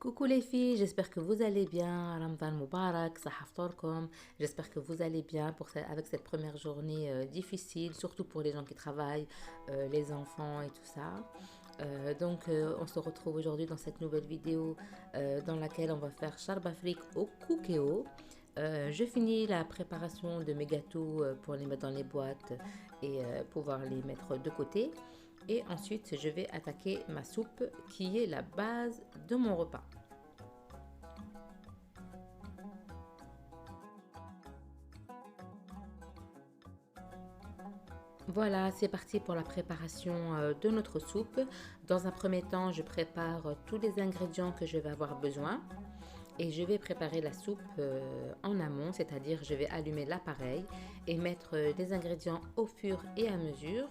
Coucou les filles, j'espère que vous allez bien. Ramadan Mubarak, Sahaf Ftorkom. J'espère que vous allez bien avec cette première journée difficile, surtout pour les gens qui travaillent, les enfants et tout ça. On se retrouve aujourd'hui dans cette nouvelle vidéo dans laquelle on va faire Charb Afrique au Cookéo. Je finis la préparation de mes gâteaux pour les mettre dans les boîtes et pouvoir les mettre de côté. Et ensuite, je vais attaquer ma soupe qui est la base de mon repas. Voilà, c'est parti pour la préparation de notre soupe. Dans un premier temps, je prépare tous les ingrédients que je vais avoir besoin et je vais préparer la soupe en amont, c'est-à-dire je vais allumer l'appareil et mettre les ingrédients au fur et à mesure.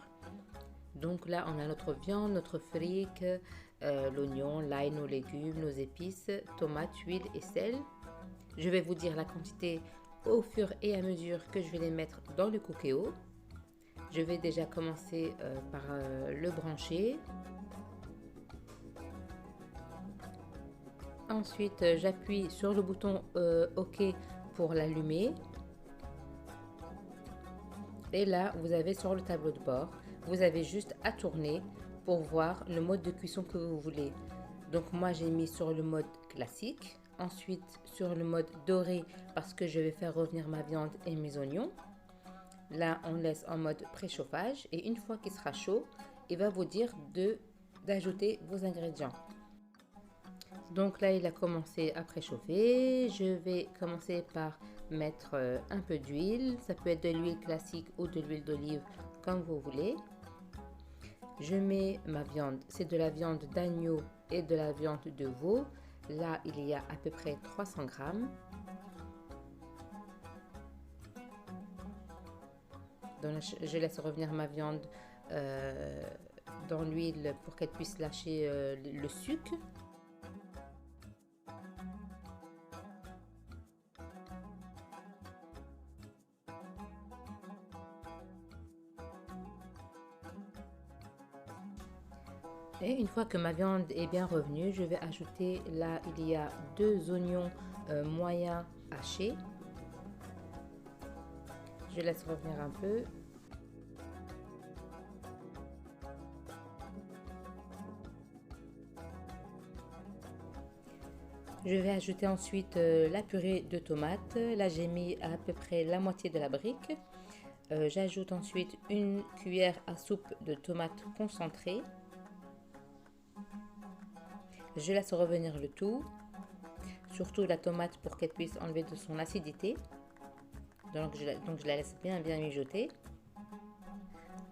Donc là, on a notre viande, notre fric, l'oignon, l'ail, nos légumes, nos épices, tomates, huile et sel. Je vais vous dire la quantité au fur et à mesure que je vais les mettre dans le cookéo. Je vais déjà commencer par le brancher. Ensuite, j'appuie sur le bouton OK pour l'allumer. Et là, vous avez sur le tableau de bord, vous avez juste à tourner pour voir le mode de cuisson que vous voulez. Donc moi, j'ai mis sur le mode classique. Ensuite, sur le mode doré parce que je vais faire revenir ma viande et mes oignons. Là, on laisse en mode préchauffage et une fois qu'il sera chaud, il va vous dire d'ajouter vos ingrédients. Donc là, il a commencé à préchauffer. Je vais commencer par mettre un peu d'huile. Ça peut être de l'huile classique ou de l'huile d'olive, comme vous voulez. Je mets ma viande. C'est de la viande d'agneau et de la viande de veau. Là, il y a à peu près 300 grammes. Donc, je laisse revenir ma viande dans l'huile pour qu'elle puisse lâcher le sucre. Et une fois que ma viande est bien revenue, je vais ajouter, là il y a 2 oignons moyens hachés. Je laisse revenir un peu. Je vais ajouter ensuite la purée de tomates. Là j'ai mis à peu près la moitié de la brique. J'ajoute ensuite une cuillère à soupe de tomates concentrées. Je laisse revenir le tout, surtout la tomate pour qu'elle puisse enlever de son acidité. Donc je la laisse bien mijoter.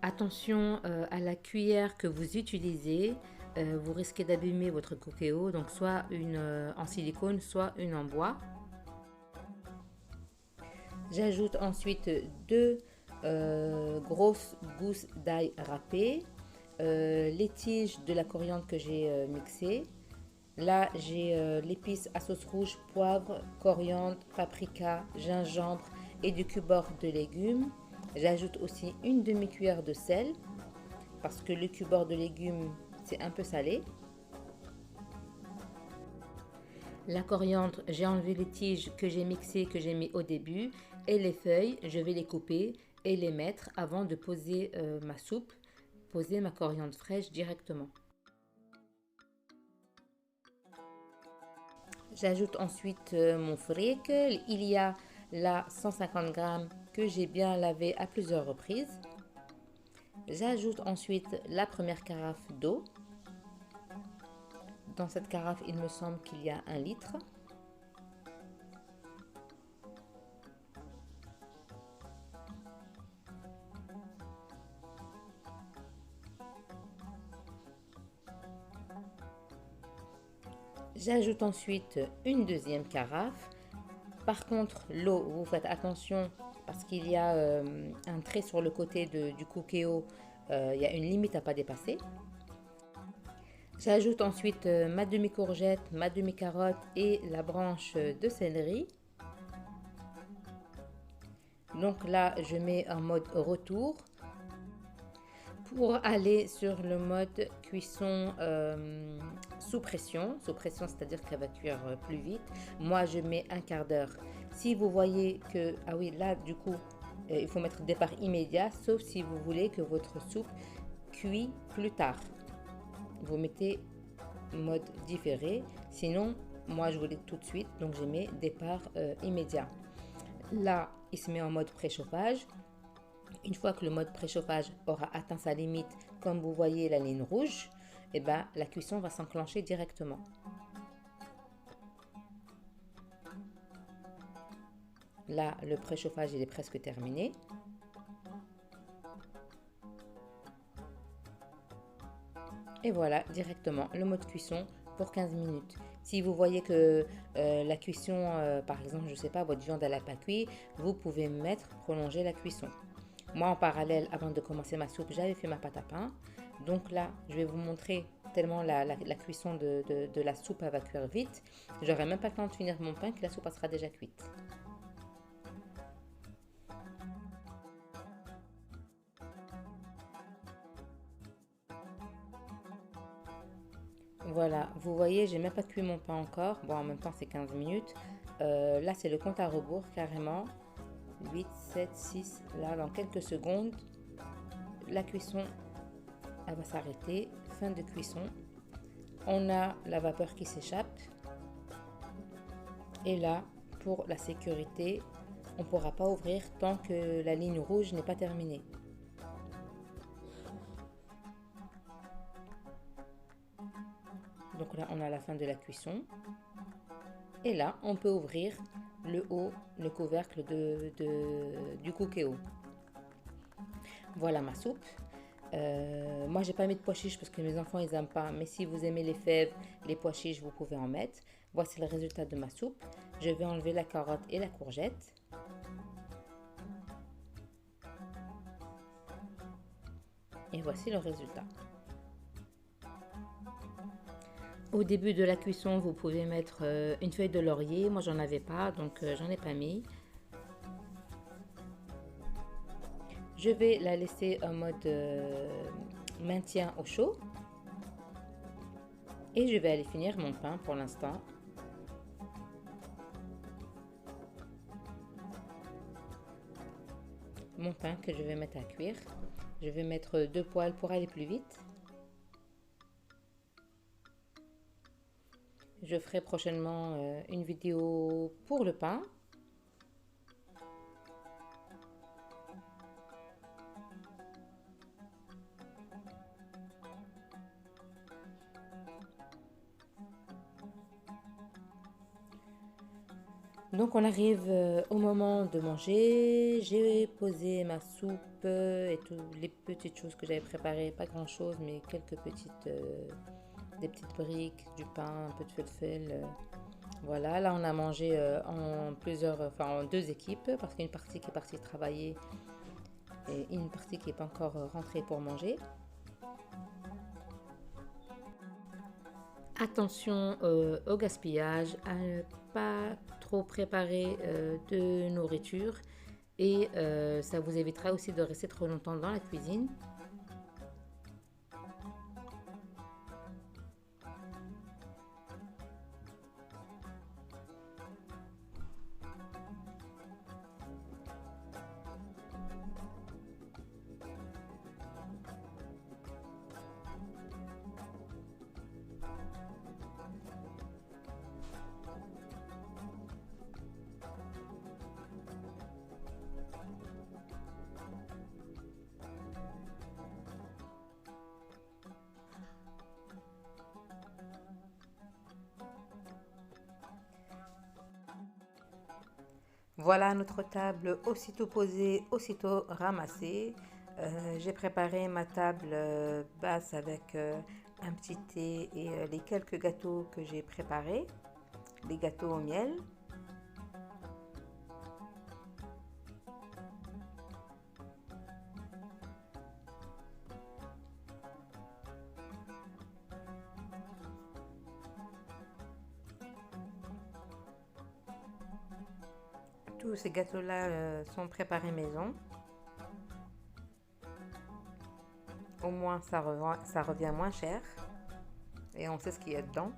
Attention à la cuillère que vous utilisez. Vous risquez d'abîmer votre cookéo, donc soit une en silicone, soit une en bois. J'ajoute ensuite 2 grosses gousses d'ail râpées, les tiges de la coriandre que j'ai mixées. Là, j'ai l'épice à sauce rouge, poivre, coriandre, paprika, gingembre et du cubord de légumes. J'ajoute aussi une demi-cuillère de sel parce que le cubord de légumes, c'est un peu salé. La coriandre, j'ai enlevé les tiges que j'ai mixées, que j'ai mis au début. Et les feuilles, je vais les couper et les mettre avant de poser ma soupe, poser ma coriandre fraîche directement. J'ajoute ensuite mon fric. Il y a là 150 grammes que j'ai bien lavé à plusieurs reprises. J'ajoute ensuite la première carafe d'eau. Dans cette carafe, il me semble qu'il y a 1 litre. J'ajoute ensuite une deuxième carafe. Par contre, l'eau, vous faites attention parce qu'il y a un trait sur le côté du cookéo. Il y a une limite à ne pas dépasser. J'ajoute ensuite ma demi-courgette, ma demi-carotte et la branche de céleri. Donc là, je mets en mode retour. Pour aller sur le mode cuisson sous pression, c'est-à-dire qu'elle va cuire plus vite, moi je mets un quart d'heure. Si vous voyez que, ah oui, là du coup, il faut mettre départ immédiat, sauf si vous voulez que votre soupe cuit plus tard. Vous mettez mode différé, sinon moi je voulais tout de suite, donc je mets départ immédiat. Là, il se met en mode préchauffage. Une fois que le mode préchauffage aura atteint sa limite, comme vous voyez la ligne rouge, et ben, la cuisson va s'enclencher directement. Là, le préchauffage il est presque terminé. Et voilà, directement le mode cuisson pour 15 minutes. Si vous voyez que la cuisson, par exemple, je sais pas, votre viande elle n'a pas cuit, vous pouvez prolonger la cuisson. Moi, en parallèle, avant de commencer ma soupe, j'avais fait ma pâte à pain. Donc là, je vais vous montrer tellement la cuisson de la soupe elle va cuire vite. J'aurai même pas le temps de finir mon pain que la soupe sera déjà cuite. Voilà, vous voyez, j'ai même pas cuit mon pain encore. Bon, en même temps, c'est 15 minutes. Là, c'est le compte à rebours carrément. 8, 7, 6. Là, dans quelques secondes, la cuisson elle va s'arrêter. Fin de cuisson. On a la vapeur qui s'échappe. Et là, pour la sécurité, on ne pourra pas ouvrir tant que la ligne rouge n'est pas terminée. Donc là, on a la fin de la cuisson. Et là, on peut ouvrir le haut, le couvercle du cookéo. Voilà ma soupe. Moi, j'ai pas mis de pois chiches parce que mes enfants, ils aiment pas. Mais si vous aimez les fèves, les pois chiches, vous pouvez en mettre. Voici le résultat de ma soupe. Je vais enlever la carotte et la courgette. Et voici le résultat. Au début de la cuisson, vous pouvez mettre une feuille de laurier. Moi, j'en avais pas, donc j'en ai pas mis. Je vais la laisser en mode maintien au chaud. Et je vais aller finir mon pain pour l'instant. Mon pain que je vais mettre à cuire. Je vais mettre 2 poêles pour aller plus vite. Je ferai prochainement une vidéo pour le pain. Donc on arrive au moment de manger. J'ai posé ma soupe et toutes les petites choses que j'avais préparées. Pas grand chose, mais quelques petites, des petites briques, du pain, un peu de falafel. Voilà, là on a mangé en 2 équipes parce qu'une partie qui est partie travailler et une partie qui n'est pas encore rentrée pour manger. Attention au gaspillage, à ne pas trop préparer de nourriture et ça vous évitera aussi de rester trop longtemps dans la cuisine. Voilà notre table aussitôt posée, aussitôt ramassée. J'ai préparé ma table basse avec un petit thé et les quelques gâteaux que j'ai préparés, les gâteaux au miel. Tous ces gâteaux-là sont préparés maison. Au moins, ça revient moins cher. Et on sait ce qu'il y a dedans.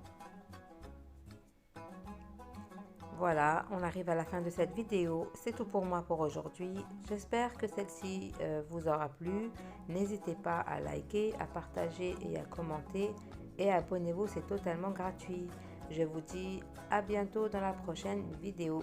Voilà, on arrive à la fin de cette vidéo. C'est tout pour moi pour aujourd'hui. J'espère que celle-ci vous aura plu. N'hésitez pas à liker, à partager et à commenter. Et abonnez-vous, c'est totalement gratuit. Je vous dis à bientôt dans la prochaine vidéo.